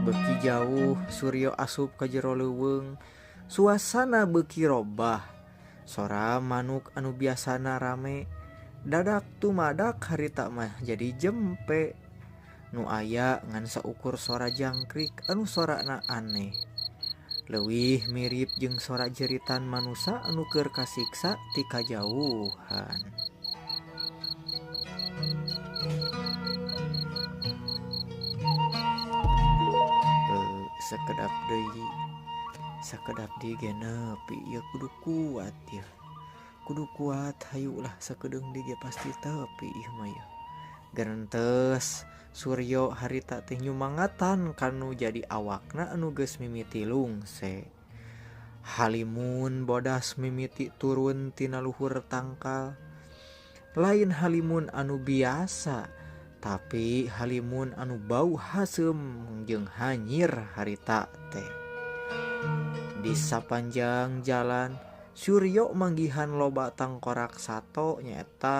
Beki jauh Suryo asup ka jero leuweung. Suasana beki robah. Sora manuk anu biasana rame dadak tumadak harita mah jadi jempe. Nu aya ngan saukur sora jangkrik anu sorana aneh. Leuwih mirip jeung sora jeritan manusa anu keur kasiksa ti kajauhan. Sakedap deui. Sakedap deui ge nepi ieu kudu kuat ya. Kudu kuat hayulah sakedeung deui ge pasti tepi ieu mah ya. Gerenteus Suryo harita teh nyumangatan kanu jadi awakna anu geus mimiti lungse. Halimun bodas mimiti turun tina luhur tangkal. Lain halimun anu biasa, tapi halimun anu bau hasem jeung hanyir harita teh. Di sapanjang jalan Suryo manggihan loba tangkorak sato nyaeta